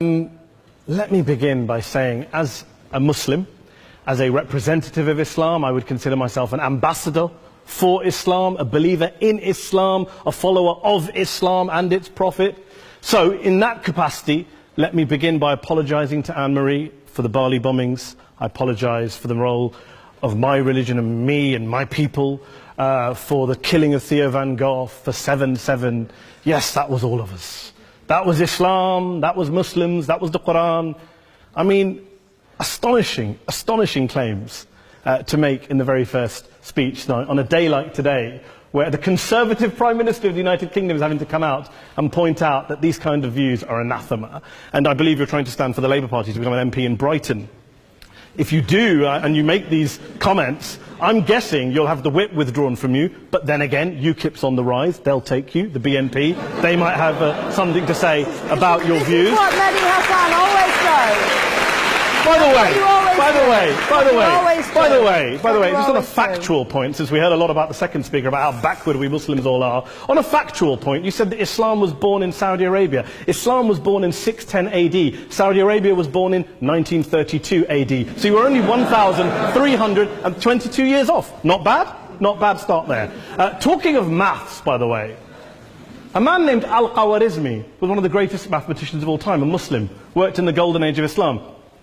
Let me begin by saying, as a Muslim, as a representative of Islam, I would consider myself an ambassador for Islam, a believer in Islam, a follower of Islam and its Prophet. So, in that capacity, let me begin by apologizing to Anne-Marie for the Bali bombings. I apologize for the role of my religion and me and my people, for the killing of Theo van Gogh, for 7/7. Yes, that was all of us. That was Islam, that was Muslims, that was the Quran. I mean, astonishing claims to make in the very first speech on a day like today, where the Conservative Prime Minister of the United Kingdom is having to come out and point out that these kind of views are anathema. And I believe you're trying to stand for the Labour Party to become an MP in Brighton. If you do, and you make these comments, I'm guessing you'll have the whip withdrawn from you, but then again, UKIP's on the rise, they'll take you, the BNP, they might have something to say about your views. This is what Mehdi Hasan always does. By the way, just on a factual point, since we heard a lot about the second speaker, about how backward we Muslims all are, on a factual point, you said that Islam was born in Saudi Arabia. Islam was born in 610 AD. Saudi Arabia was born in 1932 AD. So you were only 1,322 years off. Not bad? Not bad start there. Talking of maths, by the way, a man named Al-Khwarizmi was one of the greatest mathematicians of all time, a Muslim, worked in the golden age of Islam.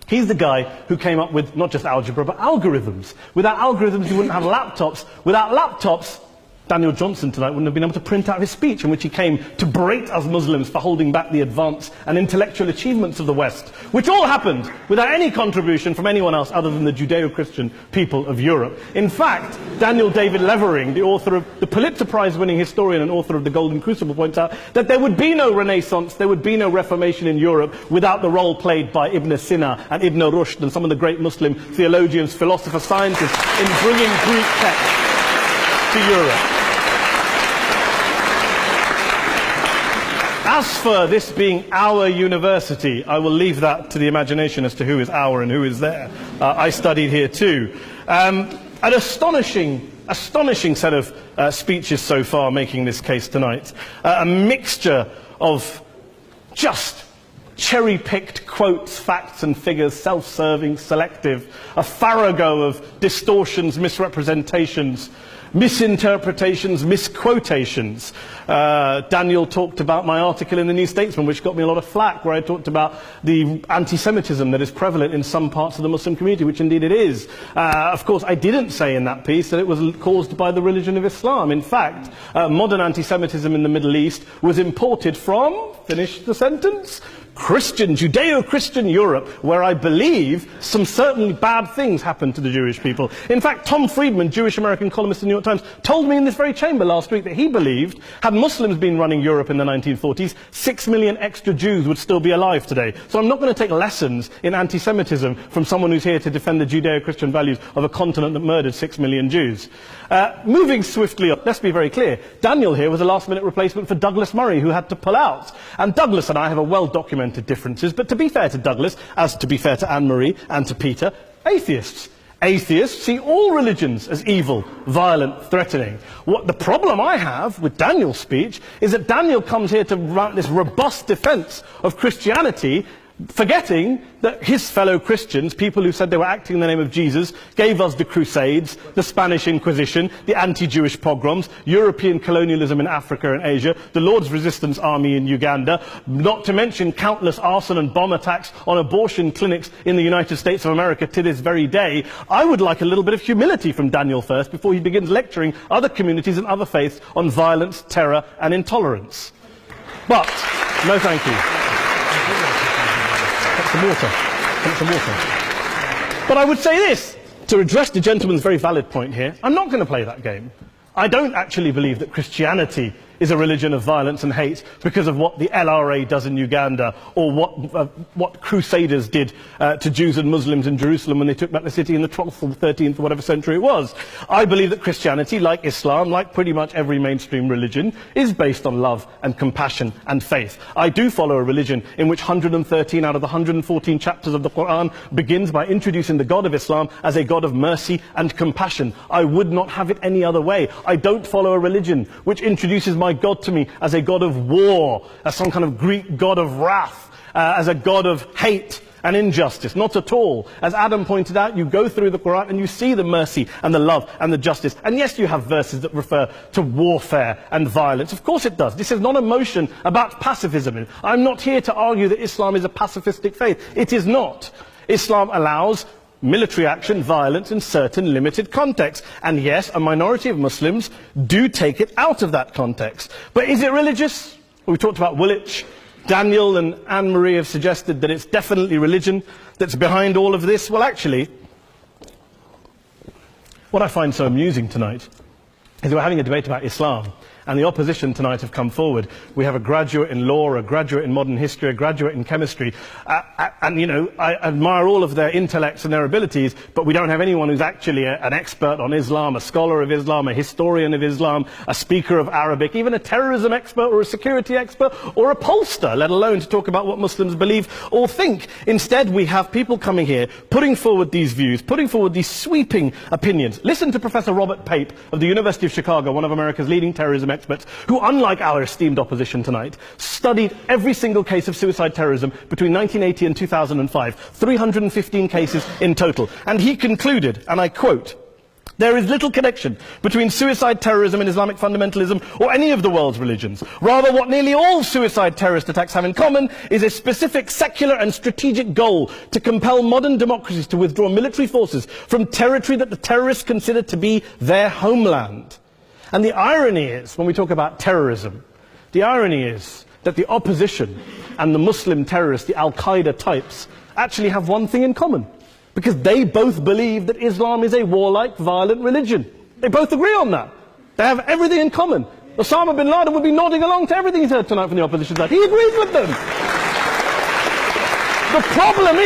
He's the guy who came up with not just algebra, but algorithms. Without algorithms, you wouldn't have laptops. Without laptops, Daniel Johnson tonight wouldn't have been able to print out his speech in which he came to berate us Muslims for holding back the advance and intellectual achievements of the West, which all happened without any contribution from anyone else other than the Judeo-Christian people of Europe. In fact, Daniel David Levering, the author of the Pulitzer Prize-winning historian and author of The Golden Crucible, points out that there would be no Renaissance, there would be no Reformation in Europe without the role played by Ibn Sina and Ibn Rushd and some of the great Muslim theologians, philosophers, scientists in bringing Greek texts to Europe. As for this being our university, I will leave that to the imagination as to who is our and who is there. I studied here too. An astonishing set of speeches so far making this case tonight. A mixture of just cherry-picked quotes, facts and figures, self-serving, selective, a farrago of distortions, misrepresentations, misinterpretations, misquotations. Daniel talked about my article in the New Statesman, which got me a lot of flack, where I talked about the anti-Semitism that is prevalent in some parts of the Muslim community, which indeed it is. Of course, I didn't say in that piece that it was caused by the religion of Islam. In fact, modern anti-Semitism in the Middle East was imported from, finish the sentence, Judeo-Christian Europe, where I believe some certainly bad things happened to the Jewish people. In fact, Tom Friedman, Jewish-American columnist in the New York Times, told me in this very chamber last week that he believed, had Muslims been running Europe in the 1940s, 6 million extra Jews would still be alive today. So I'm not going to take lessons in anti-Semitism from someone who's here to defend the Judeo-Christian values of a continent that murdered 6 million Jews. Moving swiftly on, let's be very clear. Daniel here was a last-minute replacement for Douglas Murray, who had to pull out. And Douglas and I have a well-documented differences, but to be fair to Douglas, as to be fair to Anne-Marie and to Peter, atheists. Atheists see all religions as evil, violent, threatening. What the problem I have with Daniel's speech is that Daniel comes here to write this robust defense of Christianity, forgetting that his fellow Christians, people who said they were acting in the name of Jesus, gave us the Crusades, the Spanish Inquisition, the anti-Jewish pogroms, European colonialism in Africa and Asia, the Lord's Resistance Army in Uganda, not to mention countless arson and bomb attacks on abortion clinics in the United States of America to this very day. I would like a little bit of humility from Daniel first before he begins lecturing other communities and other faiths on violence, terror and intolerance. But, no thank you. Some water. But I would say this, to address the gentleman's very valid point here, I'm not going to play that game. I don't actually believe that Christianity is a religion of violence and hate because of what the LRA does in Uganda or what Crusaders did to Jews and Muslims in Jerusalem when they took back the city in the 12th or 13th or whatever century it was. I believe that Christianity, like Islam, like pretty much every mainstream religion, is based on love and compassion and faith. I do follow a religion in which 113 out of the 114 chapters of the Quran begins by introducing the God of Islam as a God of mercy and compassion. I would not have it any other way. I don't follow a religion which introduces my God to me as a God of war, as some kind of Greek God of wrath, as a God of hate and injustice. Not at all. As Adam pointed out, you go through the Quran and you see the mercy and the love and the justice. And yes, you have verses that refer to warfare and violence. Of course it does. This is not a motion about pacifism. I'm not here to argue that Islam is a pacifistic faith. It is not. Islam allows military action, violence in certain limited contexts. And yes, a minority of Muslims do take it out of that context. But is it religious? We talked about Woolwich. Daniel and Anne-Marie have suggested that it's definitely religion that's behind all of this. Well, actually, what I find so amusing tonight is we're having a debate about Islam, and the opposition tonight have come forward. We have a graduate in law, a graduate in modern history, a graduate in chemistry, and you know, I admire all of their intellects and their abilities, but we don't have anyone who's actually an expert on Islam, a scholar of Islam, a historian of Islam, a speaker of Arabic, even a terrorism expert or a security expert or a pollster, let alone to talk about what Muslims believe or think. Instead, we have people coming here, putting forward these views, putting forward these sweeping opinions. Listen to Professor Robert Pape of the University of Chicago, one of America's leading terrorism experts, who, unlike our esteemed opposition tonight, studied every single case of suicide terrorism between 1980 and 2005, 315 cases in total. And he concluded, and I quote, "There is little connection between suicide terrorism and Islamic fundamentalism or any of the world's religions. Rather, what nearly all suicide terrorist attacks have in common is a specific secular and strategic goal to compel modern democracies to withdraw military forces from territory that the terrorists consider to be their homeland." And the irony is, when we talk about terrorism, the irony is that the opposition and the Muslim terrorists, the Al-Qaeda types, actually have one thing in common. Because they both believe that Islam is a warlike, violent religion. They both agree on that. They have everything in common. Osama bin Laden would be nodding along to everything he's heard tonight from the opposition side. He agrees with them. The problem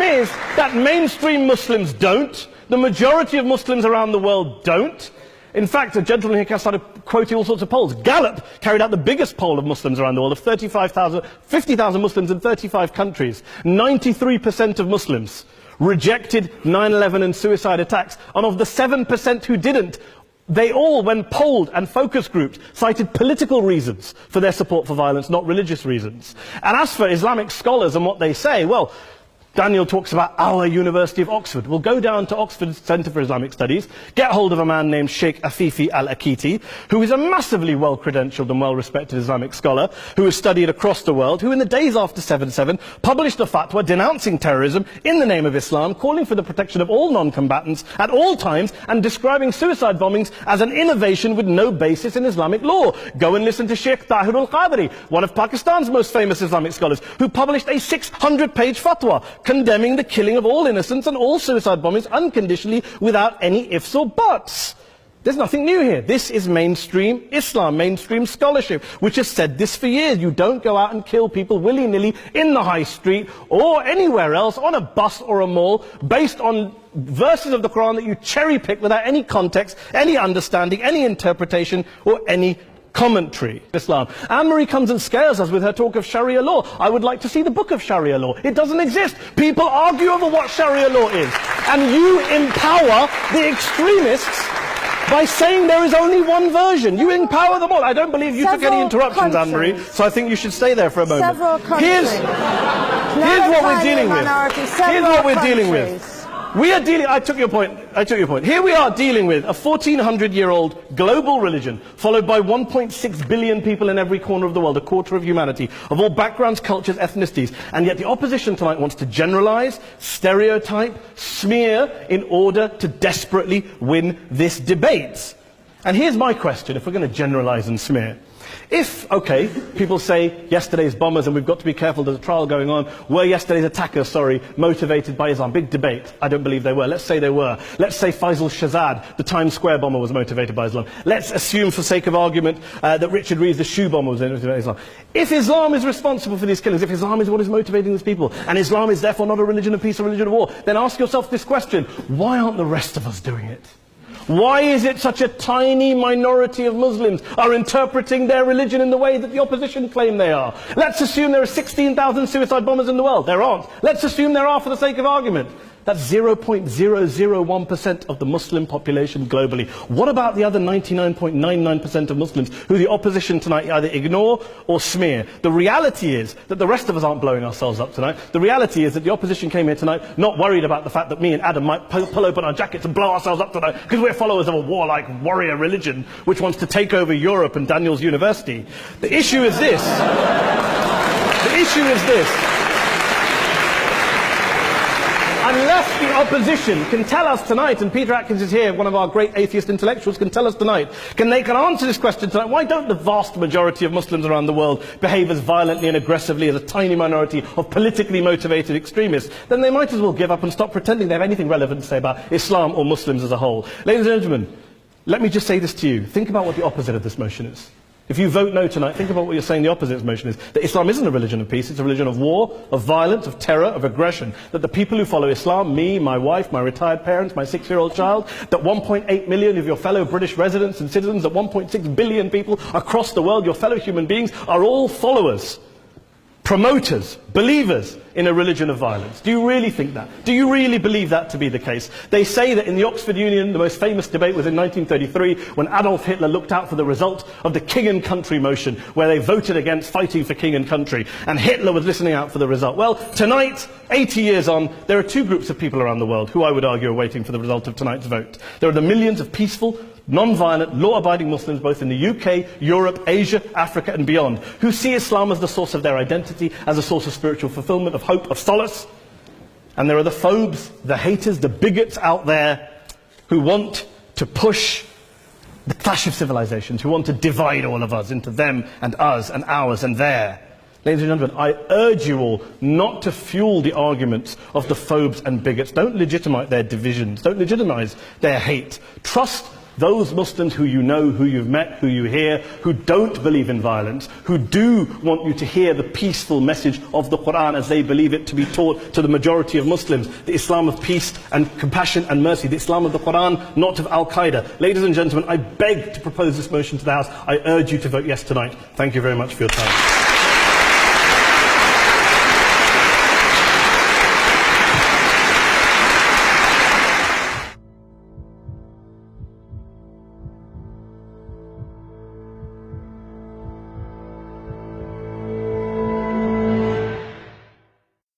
is that mainstream Muslims don't. The majority of Muslims around the world don't. In fact, a gentleman here started quoting all sorts of polls. Gallup carried out the biggest poll of Muslims around the world, of 50,000 Muslims in 35 countries. 93% of Muslims rejected 9/11 and suicide attacks. And of the 7% who didn't, they all, when polled and focus grouped, cited political reasons for their support for violence, not religious reasons. And as for Islamic scholars and what they say, well, Daniel talks about our University of Oxford. We'll go down to Oxford Centre for Islamic Studies, get hold of a man named Sheikh Afifi al-Akiti, who is a massively well-credentialed and well-respected Islamic scholar, who has studied across the world, who in the days after 7/7 published a fatwa denouncing terrorism in the name of Islam, calling for the protection of all non-combatants at all times, and describing suicide bombings as an innovation with no basis in Islamic law. Go and listen to Sheikh Tahir al-Qadri, one of Pakistan's most famous Islamic scholars, who published a 600-page fatwa condemning the killing of all innocents and all suicide bombings unconditionally without any ifs or buts. There's nothing new here. This is mainstream Islam, mainstream scholarship, which has said this for years. You don't go out and kill people willy-nilly in the high street or anywhere else, on a bus or a mall, based on verses of the Quran that you cherry-pick without any context, any understanding, any interpretation, or any commentary. Islam. Anne-Marie comes and scares us with her talk of Sharia law. I would like to see the book of Sharia law. It doesn't exist. People argue over what Sharia law is. And you empower the extremists by saying there is only one version. You empower them all. I don't believe you took any interruptions, Anne-Marie, so I think you should stay there for a moment. Here's what we're dealing with. Here's what we're dealing with. I took your point. Here we are dealing with a 1400-year-old global religion, followed by 1.6 billion people in every corner of the world, a quarter of humanity, of all backgrounds, cultures, ethnicities. And yet the opposition tonight wants to generalize, stereotype, smear, in order to desperately win this debate. And here's my question, if we're going to generalize and smear. If, okay, people say yesterday's bombers, and we've got to be careful, there's a trial going on, were yesterday's attackers, motivated by Islam? Big debate. I don't believe they were. Let's say they were. Let's say Faisal Shahzad, the Times Square bomber, was motivated by Islam. Let's assume, for sake of argument, that Richard Reeves, the shoe bomber, was motivated by Islam. If Islam is responsible for these killings, if Islam is what is motivating these people, and Islam is therefore not a religion of peace, a religion of war, then ask yourself this question: why aren't the rest of us doing it? Why is it such a tiny minority of Muslims are interpreting their religion in the way that the opposition claim they are? Let's assume there are 16,000 suicide bombers in the world. There aren't. Let's assume there are for the sake of argument. That's 0.001% of the Muslim population globally. What about the other 99.99% of Muslims who the opposition tonight either ignore or smear? The reality is that the rest of us aren't blowing ourselves up tonight. The reality is that the opposition came here tonight not worried about the fact that me and Adam might pull open our jackets and blow ourselves up tonight because we're followers of a warlike warrior religion which wants to take over Europe and Daniel's university. The issue is this. The issue is this. Unless the opposition can tell us tonight, and Peter Atkins is here, one of our great atheist intellectuals, can tell us tonight, can answer this question tonight, why don't the vast majority of Muslims around the world behave as violently and aggressively as a tiny minority of politically motivated extremists? Then they might as well give up and stop pretending they have anything relevant to say about Islam or Muslims as a whole. Ladies and gentlemen, let me just say this to you. Think about what the opposite of this motion is. If you vote no tonight, think about what you're saying the opposite of this motion is. That Islam isn't a religion of peace, it's a religion of war, of violence, of terror, of aggression. That the people who follow Islam, me, my wife, my retired parents, my 6-year-old child, that 1.8 million of your fellow British residents and citizens, that 1.6 billion people across the world, your fellow human beings, are all followers, promoters, believers in a religion of violence. Do you really think that? Do you really believe that to be the case? They say that in the Oxford Union, the most famous debate was in 1933 when Adolf Hitler looked out for the result of the King and Country motion, where they voted against fighting for King and Country, and Hitler was listening out for the result. Well, tonight, 80 years on, there are two groups of people around the world who I would argue are waiting for the result of tonight's vote. There are the millions of peaceful, non-violent, law-abiding Muslims both in the UK, Europe, Asia, Africa and beyond, who see Islam as the source of their identity, as a source of spiritual fulfillment, of hope, of solace. And there are the phobes, the haters, the bigots out there who want to push the clash of civilizations, who want to divide all of us into them and us and ours and their. Ladies and gentlemen, I urge you all not to fuel the arguments of the phobes and bigots. Don't legitimize their divisions. Don't legitimize their hate. Trust those Muslims who you know, who you've met, who you hear, who don't believe in violence, who do want you to hear the peaceful message of the Quran as they believe it to be taught to the majority of Muslims, the Islam of peace and compassion and mercy, the Islam of the Quran, not of Al-Qaeda. Ladies and gentlemen, I beg to propose this motion to the House. I urge you to vote yes tonight. Thank you very much for your time.